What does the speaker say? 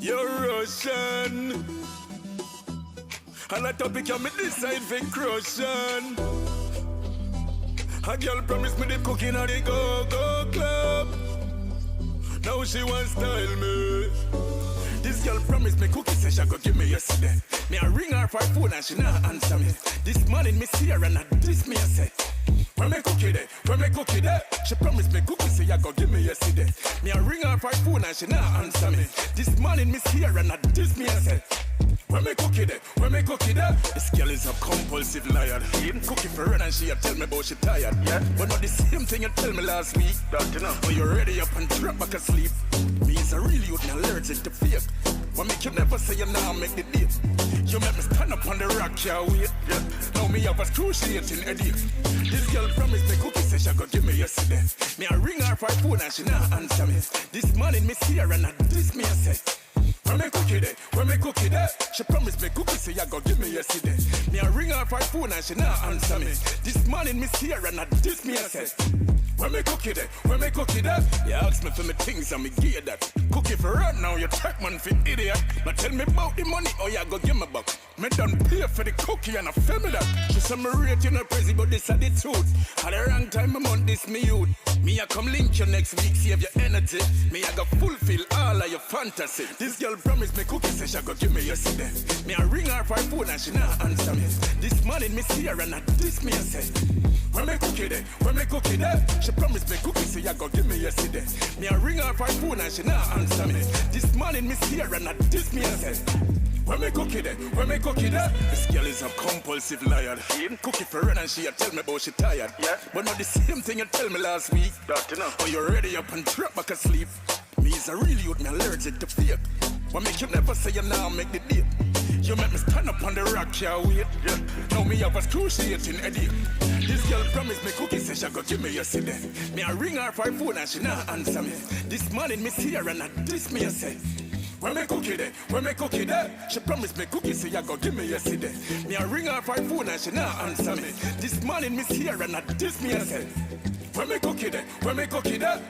You're Russian. And a topic you me decide for crushing. A girl promised me the cooking at the go-go club. Now she want style me. This girl promised me cookie, say she go give me yesterday. Me I ring her for phone and she not answer me. This morning me see her and I this me I say, where me cookie there? Where me cookie there? She promised me cookie, say you go give me yesterday. Me I ring her for phone and she not answer me. This morning me see her and I this me I say, where me cookie there? Where me cookie there? This girl is a compulsive liar. Cookie for her and she tell me about she tired. Yeah, but not the same thing you tell me last week. That you know. But you're ready up and drop back asleep. Me is a real youth and allergic to fake. What make you never say you now make the date? You make me stand up on the rock, can't wait. Yeah. Now me have a excruciating headache. This girl promised me cookie, say she go give me yesterday. Me I ring her for phone and she not answer me. This morning me see her and I this me I say, where me cookie there? Where me cookie there? She promised me cookie, say you go give me yesterday. Me I ring her for phone and she not answer me. This morning me see her and I this me I say, where me cookie there? Where me cookie there? You ask me for me things and me give that. Cookie for her now, you track man for idiot. Now tell me about the money or you go give me back. Me done pay for the cookie and I feel me that. She said me rate you not crazy, but this are the truth. At the wrong time, I'm on this me youth. Me I come link you next week, save your energy. Me I go fulfill all of your fantasy. This girl promised me cookie, say she go give me yesterday. Me I ring her for phone and she not answer me. This morning me see her and I this me I say, where me cookie there? Where me cookie there? She promised me cookie, say you go give me yesterday. Me I ring her for phone and she not answer me. This morning me see her and I this me I say, where me cookie there? Where me cookie there? This girl is a compulsive liar. Cookie for her and she tell me about she tired. Yeah, but not the same thing you tell me last week. That you know. But you're ready up and drop back asleep. Me is a real youth, me allergic to fake. What make you never say you now make the date? You make me stand up on the rock, can't wait. Yeah. Now me have a excruciating headache. This girl promised me cookie, say she go give me yesterday. Me I ring her for phone and she not answer me. This morning me see her and I this me I say, where me cookie there? Where me cookie there? She promised me cookie, say you go give me yesterday. Me I ring her for phone and she not answer me. This morning me see her and I this me I say, where me cookie there? Where me cookie there?